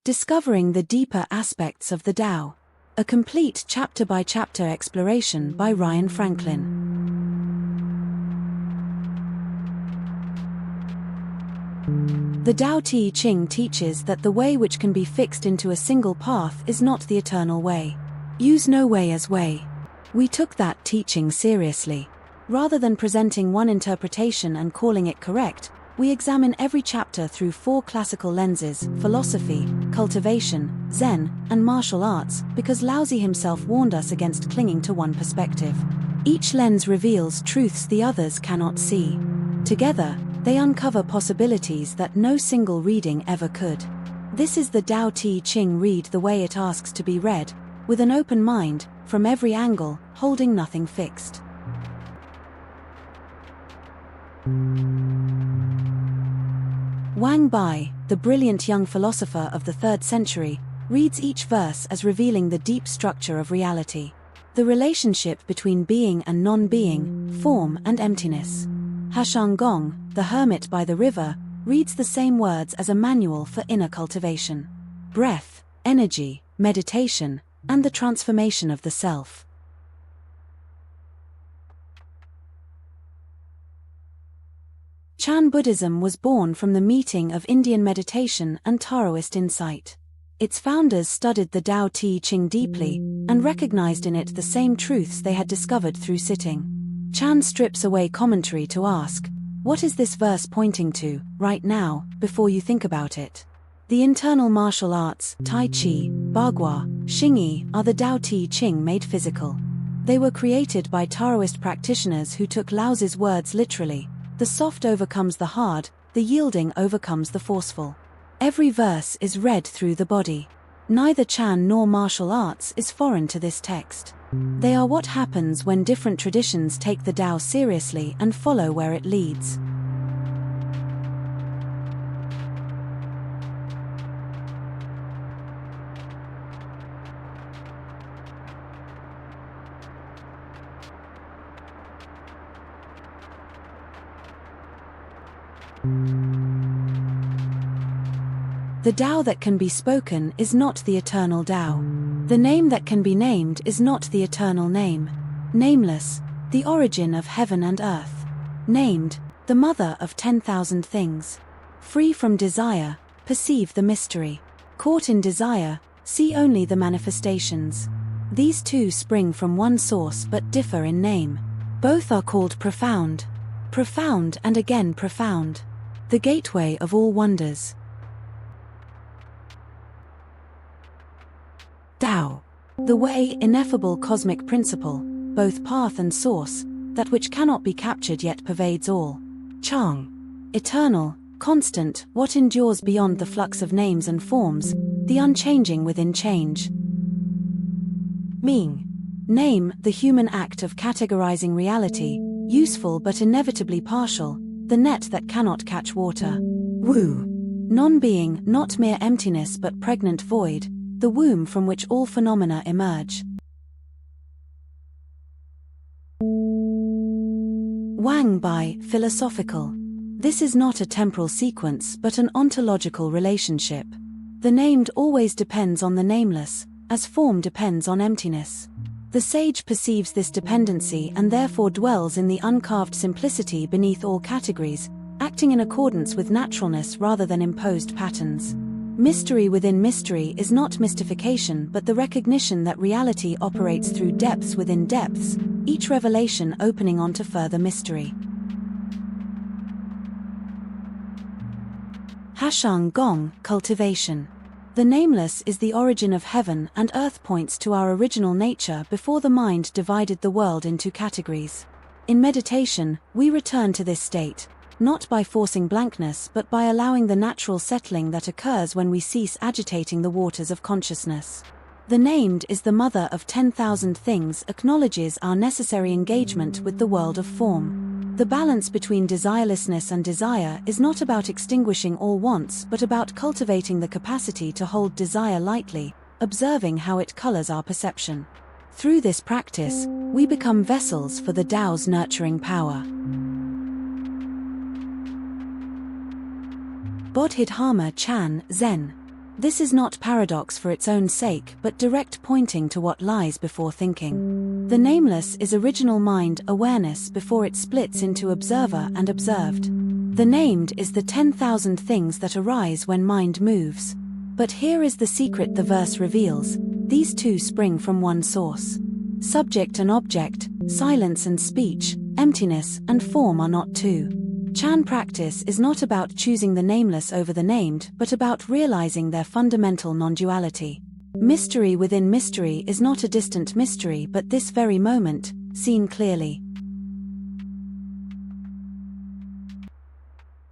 Discovering the Deeper Aspects of the Tao. A complete chapter-by-chapter exploration by Ryan Franklin. The Tao Te Ching teaches that the way which can be fixed into a single path is not the eternal way. Use no way as way. We took that teaching seriously. Rather than presenting one interpretation and calling it correct, we examine every chapter through 4 classical lenses: philosophy, cultivation, Zen, and martial arts, because Laozi himself warned us against clinging to one perspective. Each lens reveals truths the others cannot see. Together, they uncover possibilities that no single reading ever could. This is the Tao Te Ching. Read the way it asks to be read, with an open mind, from every angle, holding nothing fixed. Wang Bi, the brilliant young philosopher of the 3rd century, reads each verse as revealing the deep structure of reality. The relationship between being and non-being, form and emptiness. Heshang Gong, the hermit by the river, reads the same words as a manual for inner cultivation. Breath, energy, meditation, and the transformation of the self. Chan Buddhism was born from the meeting of Indian meditation and Taoist insight. Its founders studied the Tao Te Ching deeply, and recognized in it the same truths they had discovered through sitting. Chan strips away commentary to ask, what is this verse pointing to, right now, before you think about it? The internal martial arts, Tai Chi, Bagua, Xingyi, are the Tao Te Ching made physical. They were created by Taoist practitioners who took Laozi's words literally. The soft overcomes the hard, the yielding overcomes the forceful. Every verse is read through the body. Neither Chan nor martial arts is foreign to this text. They are what happens when different traditions take the Tao seriously and follow where it leads. The Tao that can be spoken is not the eternal Tao. The name that can be named is not the eternal name. Nameless, the origin of heaven and earth. Named, the mother of 10,000 things. Free from desire, perceive the mystery. Caught in desire, see only the manifestations. These two spring from one source but differ in name. Both are called profound. Profound and again profound. The gateway of all wonders. Tao. The way, ineffable cosmic principle, both path and source, that which cannot be captured yet pervades all. Chang. Eternal, constant, what endures beyond the flux of names and forms, the unchanging within change. Ming. Name, the human act of categorizing reality, useful but inevitably partial, the net that cannot catch water. Wu. Non-being, not mere emptiness but pregnant void, the womb from which all phenomena emerge. Wang Bi, philosophical. This is not a temporal sequence but an ontological relationship. The named always depends on the nameless, as form depends on emptiness. The sage perceives this dependency and therefore dwells in the uncarved simplicity beneath all categories, acting in accordance with naturalness rather than imposed patterns. Mystery within mystery is not mystification but the recognition that reality operates through depths within depths, each revelation opening onto further mystery. Heshang Gong, cultivation. The nameless is the origin of heaven and earth, points to our original nature before the mind divided the world into categories. In meditation, we return to this state, not by forcing blankness but by allowing the natural settling that occurs when we cease agitating the waters of consciousness. The named is the mother of 10,000 things, acknowledges our necessary engagement with the world of form. The balance between desirelessness and desire is not about extinguishing all wants but about cultivating the capacity to hold desire lightly, observing how it colors our perception. Through this practice, we become vessels for the Tao's nurturing power. Bodhidharma Chan, Zen. This is not paradox for its own sake but direct pointing to what lies before thinking. The nameless is original mind awareness before it splits into observer and observed. The named is the 10,000 things that arise when mind moves. But here is the secret the verse reveals: these two spring from one source. Subject and object, silence and speech, emptiness and form are not two. Chan practice is not about choosing the nameless over the named but about realizing their fundamental non-duality. Mystery within mystery is not a distant mystery but this very moment, seen clearly.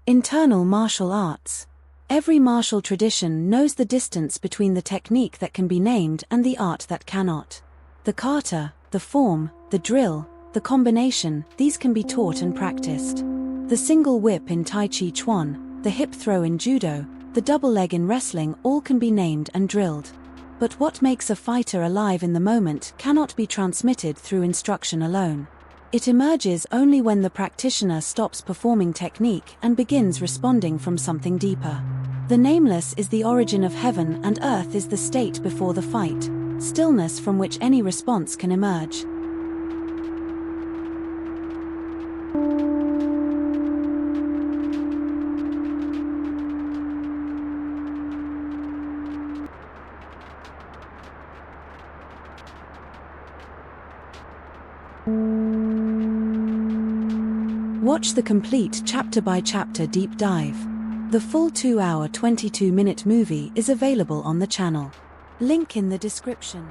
Internal martial arts. Every martial tradition knows the distance between the technique that can be named and the art that cannot. The kata, the form, the drill, the combination, these can be taught and practiced. The single whip in Tai Chi Chuan, the hip throw in judo, the double leg in wrestling, all can be named and drilled. But what makes a fighter alive in the moment cannot be transmitted through instruction alone. It emerges only when the practitioner stops performing technique and begins responding from something deeper. The nameless is the origin of heaven and earth is the state before the fight, stillness from which any response can emerge. Watch the complete chapter-by-chapter deep dive. The full 2-hour 22-minute movie is available on the channel. Link in the description.